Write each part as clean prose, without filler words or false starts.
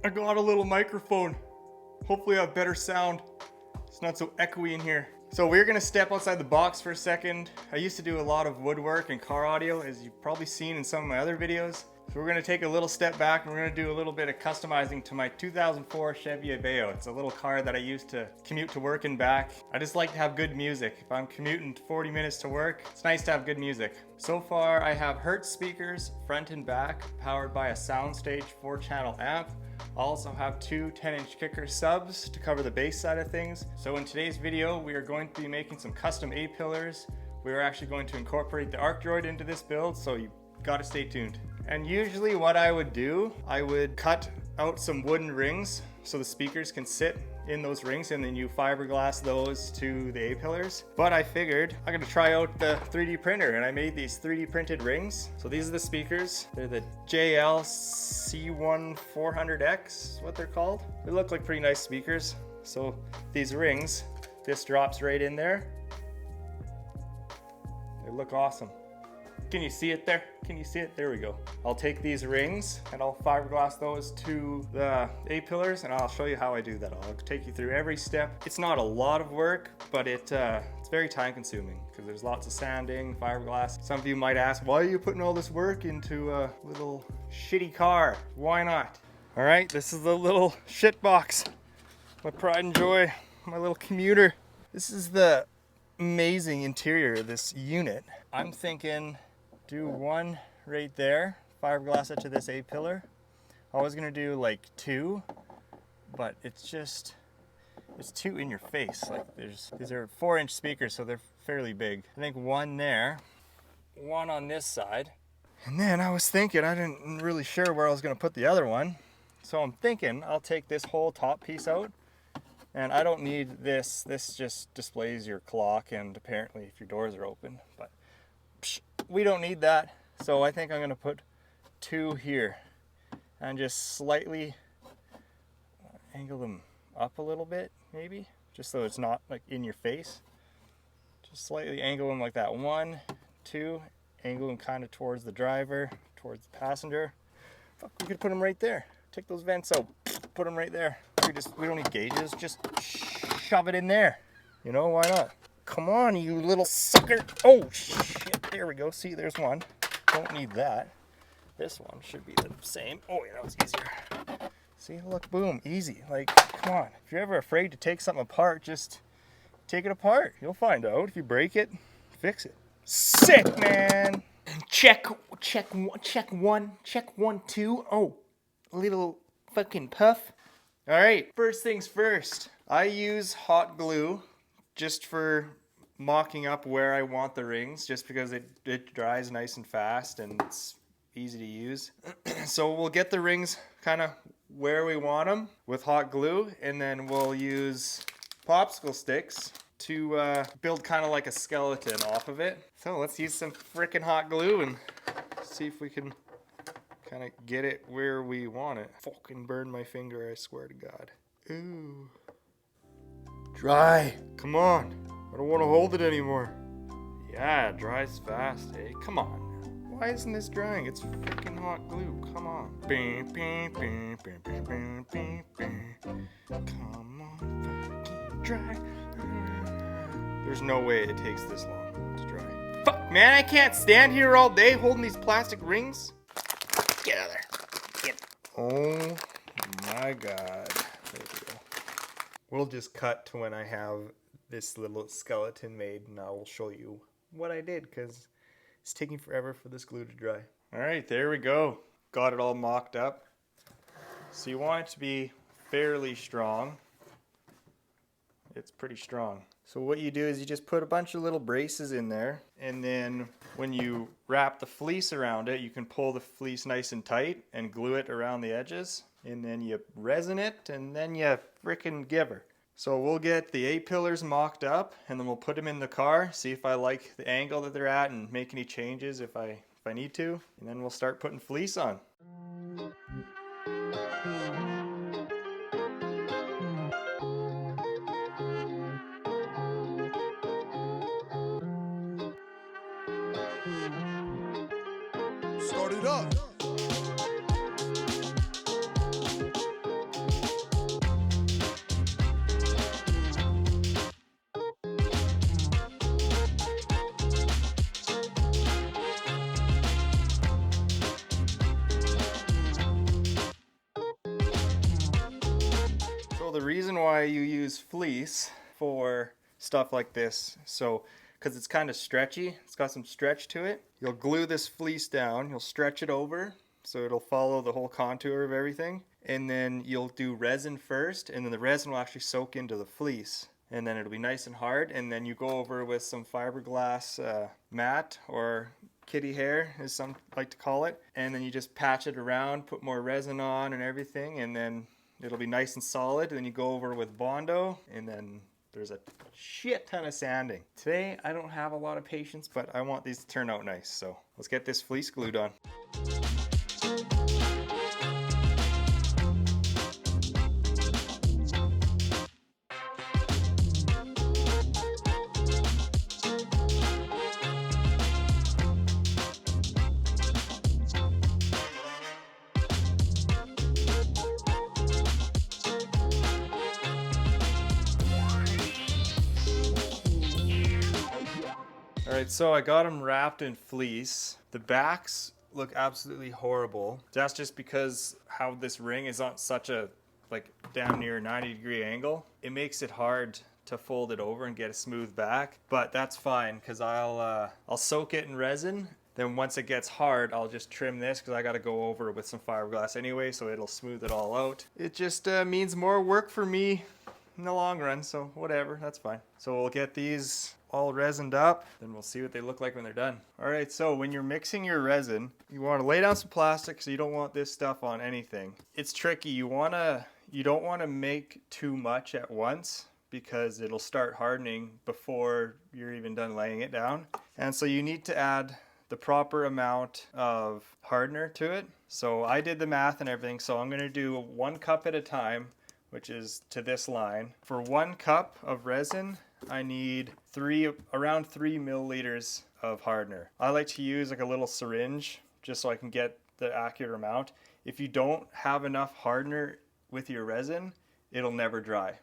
I got a little microphone. Hopefully I have better sound. It's not so echoey in here. So we're gonna step outside the box for a second. I used to do a lot of woodwork and car audio, as you've probably seen in some of my other videos. So we're gonna take a little step back and we're gonna do a little bit of customizing to my 2004 Chevy Aveo. It's a little car that I used to commute to work and back. I just like to have good music. If I'm commuting 40 minutes to work, it's nice to have good music. So far I have Hertz speakers, front and back, powered by a Soundstage 4-channel amp. I also have two 10-inch kicker subs to cover the bass side of things. So in today's video, we are going to be making some custom A-pillars. We're actually going to incorporate the Arc Droid into this build, so you gotta stay tuned. And usually what I would do, I would cut out some wooden rings so the speakers can sit in those rings, and then you fiberglass those to the A-pillars. But I figured I'm gonna try out the 3D printer, and I made these 3D printed rings. So these are the speakers. They're the JL C1 400X, what they're called. They look like pretty nice speakers. So these rings, this drops right in there. They look awesome. Can you see it there? Can you see it? There we go. I'll take these rings and I'll fiberglass those to the A-pillars, and I'll show you how I do that. I'll take you through every step. It's not a lot of work, but it's very time consuming because there's lots of sanding, fiberglass. Some of you might ask, why are you putting all this work into a little shitty car? Why not? All right, this is the little shit box. My pride and joy, my little commuter. This is the amazing interior of this unit. I'm thinking do one right there, fiberglass it to this A-pillar. I was gonna do like two, but it's too in your face. Like these are 4-inch speakers, so they're fairly big. I think one there, one on this side. And then I was thinking, I didn't really sure where I was gonna put the other one. So I'm thinking I'll take this whole top piece out, and I don't need this. This just displays your clock and apparently if your doors are open, but we don't need that. So I think I'm gonna put two here and just slightly angle them up a little bit, maybe, just so it's not like in your face. Just slightly angle them like that. 1, 2, angle them kind of towards the driver, towards the passenger. Fuck, we could put them right there. Take those vents out, put them right there. We don't need gauges, just shove it in there. You know, why not? Come on, you little sucker. Oh, shit, there we go. See, there's one. Don't need that. This one should be the same. Oh, yeah, that was easier. See, look, boom, easy. Like, come on. If you're ever afraid to take something apart, just take it apart. You'll find out. If you break it, fix it. Sick, man. Check one, 2. Oh, a little fucking puff. All right, first things first. I use hot glue just for mocking up where I want the rings, just because it dries nice and fast and it's easy to use. So we'll get the rings kind of where we want them with hot glue, and then we'll use popsicle sticks to build kind of like a skeleton off of it. So let's use some freaking hot glue and see if we can kind of get it where we want it. Fucking burn my finger, I swear to God. Ooh. Dry. Come on. I don't want to hold it anymore. Yeah, it dries fast, eh? Come on. Why isn't this drying? It's freaking hot glue. Come on. Come on, fucking dry. There's no way it takes this long to dry. Fuck, man, I can't stand here all day holding these plastic rings. Get out of there. Get. Oh my God. There we go. We'll just cut to when I have this little skeleton made, and I will show you what I did, because it's taking forever for this glue to dry. All right, there we go. Got it all mocked up. So you want it to be fairly strong. It's pretty strong. So what you do is you just put a bunch of little braces in there, and then when you wrap the fleece around it, you can pull the fleece nice and tight and glue it around the edges, and then you resin it, and then you frickin' give her. So we'll get the A-pillars mocked up, and then we'll put them in the car, see if I like the angle that they're at and make any changes if I need to, and then we'll start putting fleece on. Start it up. So the reason why you use fleece for stuff like this, so because it's kind of stretchy, it's got some stretch to it. You'll glue this fleece down, you'll stretch it over so it'll follow the whole contour of everything, and then you'll do resin first, and then the resin will actually soak into the fleece, and then it'll be nice and hard, and then you go over with some fiberglass mat, or kitty hair as some like to call it, and then you just patch it around, put more resin on and everything, and then it'll be nice and solid. Then you go over with Bondo, and then there's a shit ton of sanding. Today I don't have a lot of patience, but I want these to turn out nice, so let's get this fleece glued on. Alright, so I got them wrapped in fleece. The backs look absolutely horrible. That's just because how this ring is on such a like damn near 90-degree angle. It makes it hard to fold it over and get a smooth back, but that's fine because I'll soak it in resin. Then once it gets hard, I'll just trim this because I got to go over with some fiberglass anyway, so it'll smooth it all out. It just means more work for me in the long run, so whatever, that's fine. So we'll get these all resined up, then we'll see what they look like when they're done. All right, so when you're mixing your resin, you want to lay down some plastic so you don't want this stuff on anything. It's tricky. You don't want to make too much at once because it'll start hardening before you're even done laying it down. And so you need to add the proper amount of hardener to it. So I did the math and everything, so I'm going to do 1 cup at a time, which is to this line. For 1 cup of resin, I need around 3 milliliters of hardener. I like to use like a little syringe just so I can get the accurate amount. If you don't have enough hardener with your resin, it'll never dry.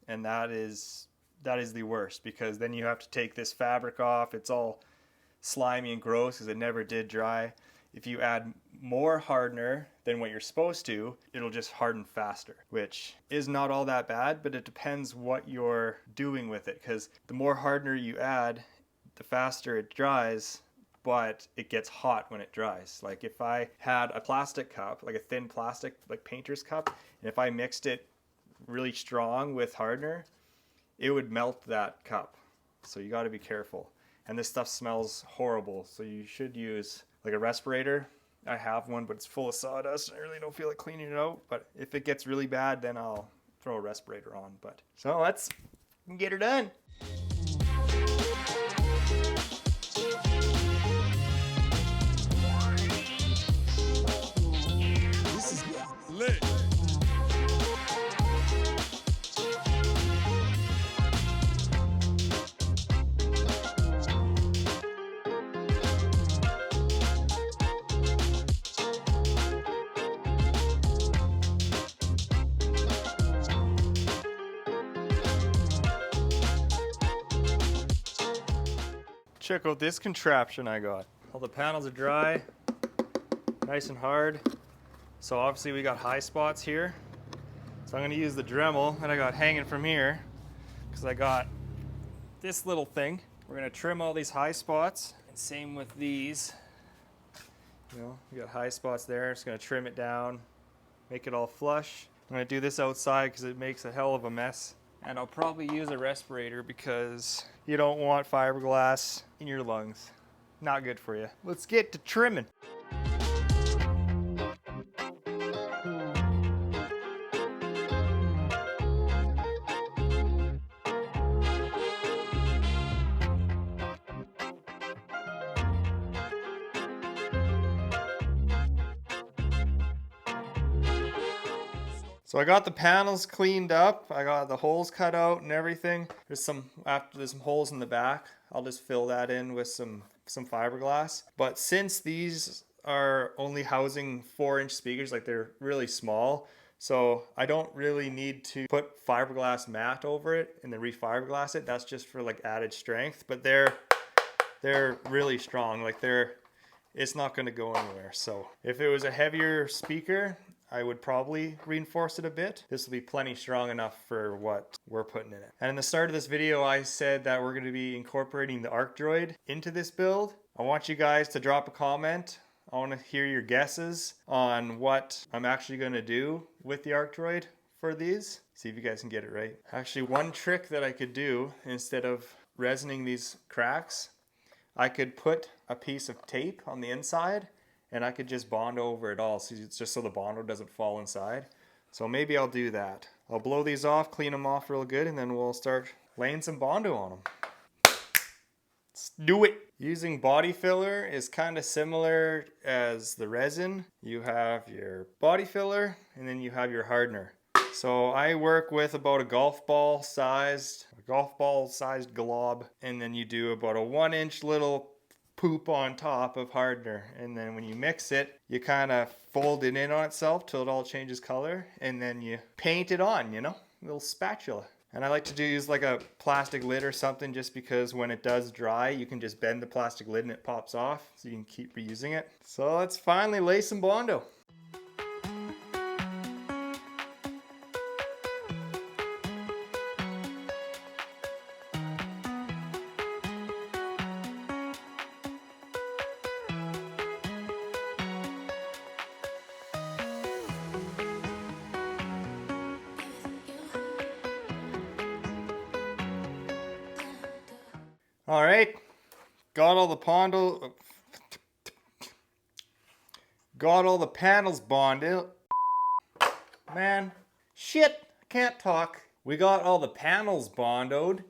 And that is the worst, because then you have to take this fabric off. It's all slimy and gross because it never did dry. If you add more hardener than what you're supposed to, it'll just harden faster, which is not all that bad, but it depends what you're doing with it, because the more hardener you add, the faster it dries, but it gets hot when it dries. Like if I had a plastic cup, like a thin plastic, like painter's cup, and if I mixed it really strong with hardener, it would melt that cup. So you got to be careful. And this stuff smells horrible, so you should use like a respirator. I have one, but it's full of sawdust. I really don't feel like cleaning it out, but if it gets really bad, then I'll throw a respirator on. But so let's get her done. This is lit. Check out this contraption I got. All the panels are dry, nice and hard. So obviously we got high spots here. So I'm gonna use the Dremel that I got hanging from here, because I got this little thing. We're gonna trim all these high spots, and same with these. You know, we got high spots there. Just gonna trim it down, make it all flush. I'm gonna do this outside because it makes a hell of a mess. And I'll probably use a respirator because you don't want fiberglass in your lungs. Not good for you. Let's get to trimming. So I got the panels cleaned up. I got the holes cut out and everything. There's some holes in the back. I'll just fill that in with some fiberglass. But since these are only housing 4-inch speakers, like they're really small, so I don't really need to put fiberglass mat over it and then refiberglass it. That's just for like added strength. But they're really strong. Like it's not going to go anywhere. So if it was a heavier speaker, I would probably reinforce it a bit. This will be plenty strong enough for what we're putting in it. And in the start of this video, I said that we're going to be incorporating the arc droid into this build. I want you guys to drop a comment. I want to hear your guesses on what I'm actually going to do with the arc droid for these. See if you guys can get it right. Actually, one trick that I could do instead of resining these cracks, I could put a piece of tape on the inside and I could just bond over it all. So it's just so the Bondo doesn't fall inside. So maybe I'll do that. I'll blow these off, clean them off real good, and then we'll start laying some Bondo on them. Let's do it. Using body filler is kind of similar as the resin. You have your body filler and then you have your hardener. So I work with about a golf ball sized glob, and then you do about a 1-inch little poop on top of hardener, and then when you mix it, you kind of fold it in on itself till it all changes color, and then you paint it on, you know, a little spatula. And I like to use like a plastic lid or something, just because when it does dry, you can just bend the plastic lid and it pops off, so you can keep reusing it. So let's finally lay some Bondo. All right, got all the panels bonded. Man, shit, I can't talk. We got all the panels bondoed.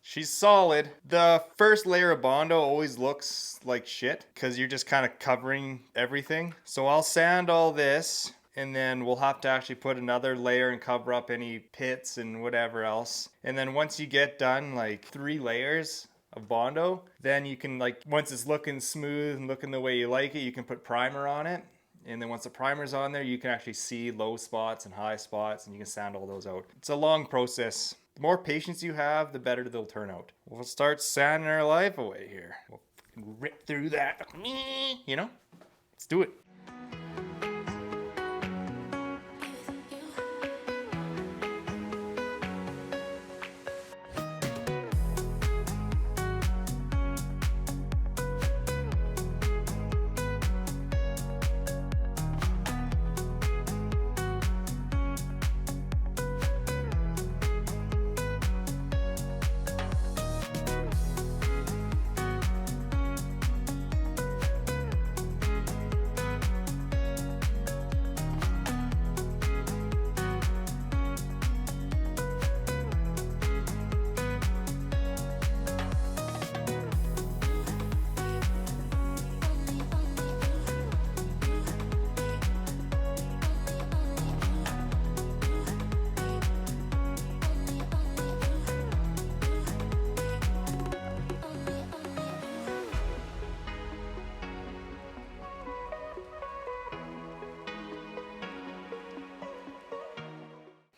She's solid. The first layer of Bondo always looks like shit because you're just kind of covering everything. So I'll sand all this, and then we'll have to actually put another layer and cover up any pits and whatever else. And then once you get done like 3 layers of Bondo, then you can, like, once it's looking smooth and looking the way you like it, you can put primer on it. And then once the primer's on there, you can actually see low spots and high spots, and you can sand all those out. It's a long process. The more patience you have, the better they'll turn out. We'll start sanding our life away here. We'll rip through that, you know? Let's do it.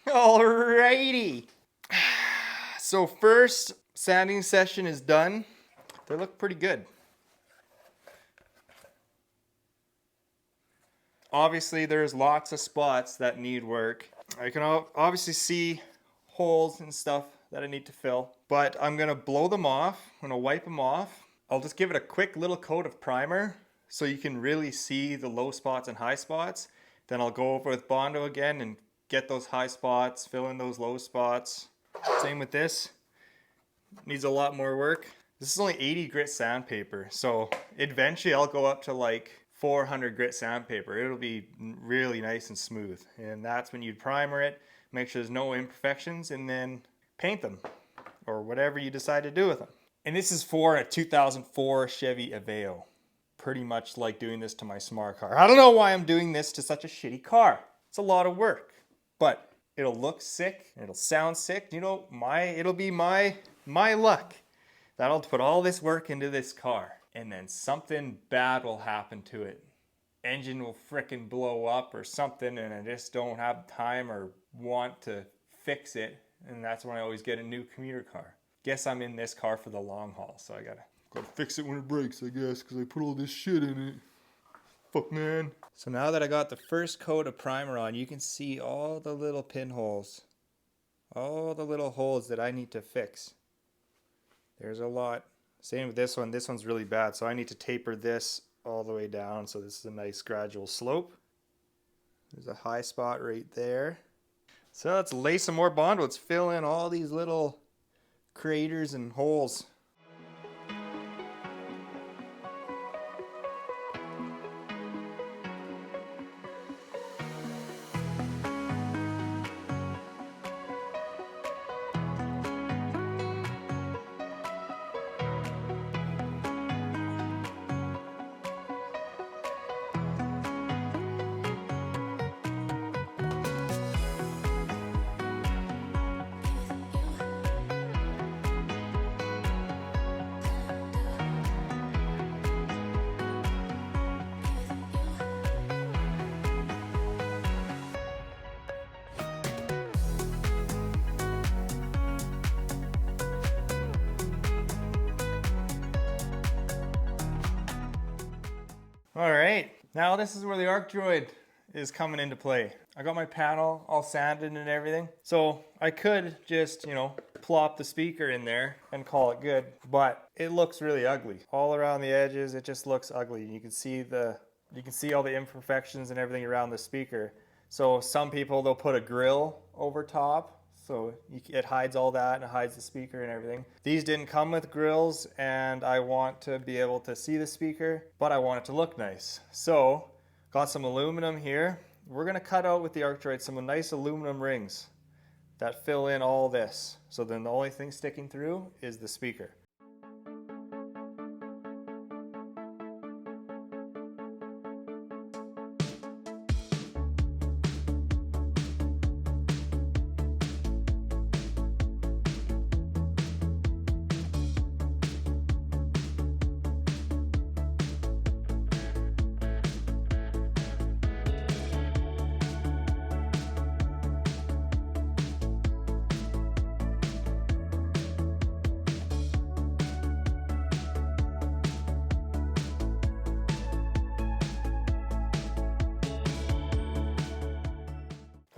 Alrighty. So first sanding session is done. They look pretty good. Obviously there's lots of spots that need work. I can obviously see holes and stuff that I need to fill, but I'm gonna blow them off. I'm gonna wipe them off. I'll just give it a quick little coat of primer so you can really see the low spots and high spots. Then I'll go over with Bondo again and get those high spots, fill in those low spots. Same with this. Needs a lot more work. This is only 80 grit sandpaper, so eventually I'll go up to like 400 grit sandpaper. It'll be really nice and smooth. And that's when you primer it, make sure there's no imperfections, and then paint them or whatever you decide to do with them. And this is for a 2004 Chevy Aveo. Pretty much like doing this to my smart car. I don't know why I'm doing this to such a shitty car. It's a lot of work, but it'll look sick, it'll sound sick. You know, it'll be my luck that I'll put all this work into this car, and then something bad will happen to it. Engine will frickin' blow up or something, and I just don't have time or want to fix it, and that's when I always get a new commuter car. Guess I'm in this car for the long haul, so I gotta fix it when it breaks, I guess, because I put all this shit in it. Fuck, man. So now that I got the first coat of primer on, you can see all the little pinholes. All the little holes that I need to fix. There's a lot. Same with this one. This one's really bad, so I need to taper this all the way down, so this is a nice gradual slope. There's a high spot right there. So let's lay some more Bondo. Let's fill in all these little craters and holes. All right, now this is where the arc droid is coming into play. I got my panel all sanded and everything. So I could just, plop the speaker in there and call it good, but it looks really ugly. All around the edges, it just looks ugly. You can see all the imperfections and everything around the speaker. So some people, they'll put a grill over top. So it hides all that and it hides the speaker and everything. These didn't come with grills, and I want to be able to see the speaker, but I want it to look nice. So got some aluminum here. We're gonna cut out with the arc droid some nice aluminum rings that fill in all this. So then the only thing sticking through is the speaker.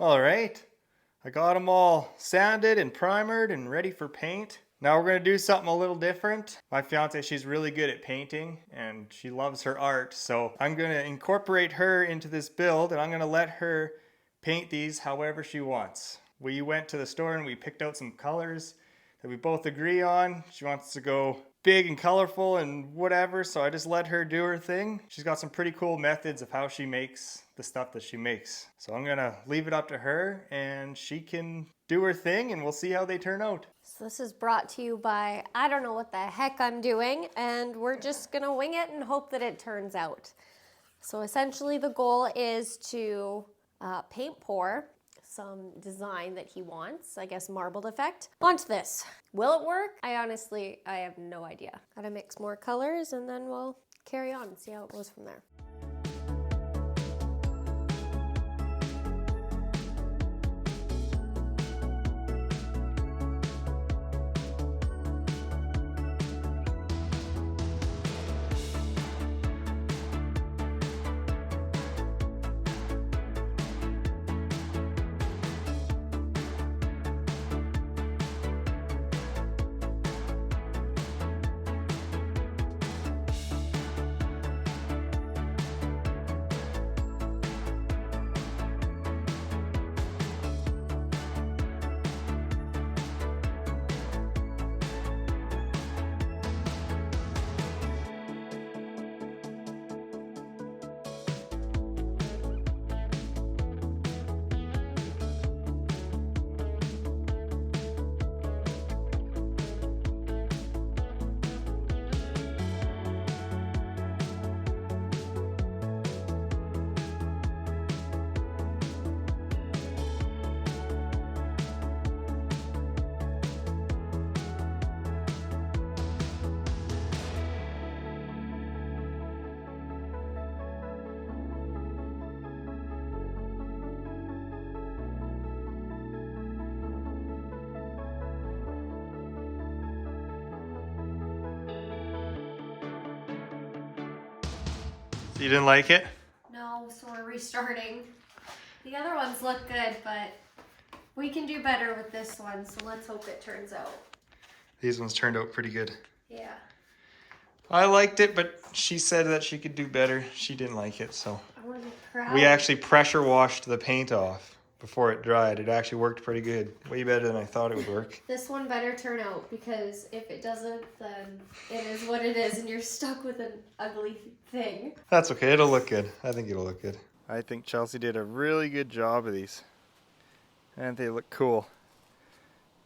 All right, I got them all sanded and primered and ready for paint. Now we're gonna do something a little different. My fiance, she's really good at painting and she loves her art. So I'm gonna incorporate her into this build and I'm gonna let her paint these however she wants. We went to the store and we picked out some colors that we both agree on. She wants to go big and colorful and whatever, so I just let her do her thing. She's got some pretty cool methods of how she makes the stuff that she makes. So I'm gonna leave it up to her and she can do her thing and we'll see how they turn out. So this is brought to you by, I don't know what the heck I'm doing, and we're just gonna wing it and hope that it turns out. So essentially the goal is to paint pour some design that he wants, I guess marbled effect, onto this. Will it work? I have no idea. Gotta mix more colors and then we'll carry on and see how it goes from there. You didn't like it? restarting. The other ones look good, but we can do better with this one, so let's hope it turns out. These ones turned out pretty good. Yeah. I liked it, but she said that she could do better. She didn't like it, so. I want to be proud. We actually pressure washed the paint off before it dried. It actually worked pretty good. Way better than I thought it would work. This one better turn out, because if it doesn't, then it is what it is and you're stuck with an ugly thing. That's okay, it'll look good. I think it'll look good. I think Chelsea did a really good job of these. And they look cool.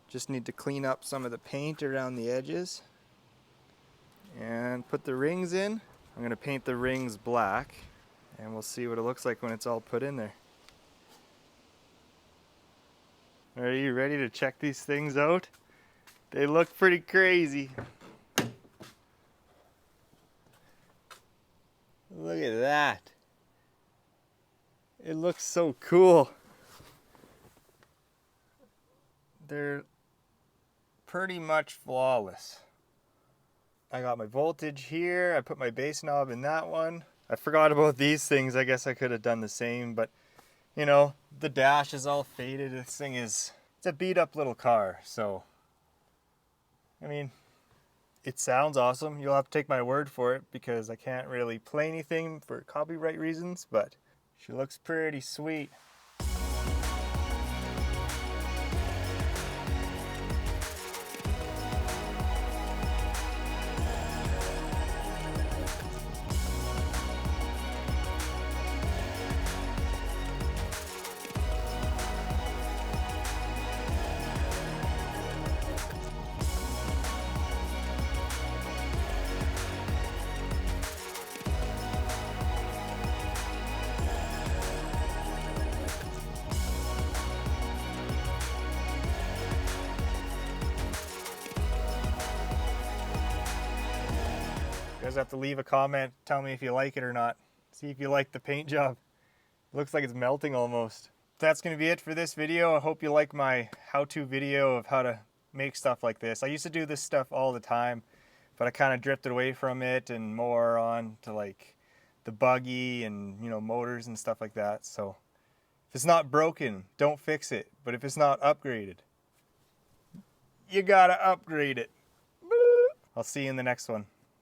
Just need to clean up some of the paint around the edges. And put the rings in. I'm gonna paint the rings black. And we'll see what it looks like when it's all put in there. Are you ready to check these things out? They look pretty crazy. Look at that. It looks so cool. They're pretty much flawless. I got my voltage here. I put my bass knob in that one. I forgot about these things. I guess I could have done the same, but you know, the dash is all faded. This thing is, it's a beat up little car. So, I mean, it sounds awesome. You'll have to take my word for it because I can't really play anything for copyright reasons, but she looks pretty sweet. You guys have to leave a comment, tell me if you like it or not. See if you like the paint job. It looks like it's melting almost. That's gonna be it for this video. I hope you like my how-to video of how to make stuff like this. I used to do this stuff all the time, but I kind of drifted away from it and more on to like the buggy and, you know, motors and stuff like that. So if it's not broken, don't fix it. But if it's not upgraded, you gotta upgrade it. I'll see you in the next one.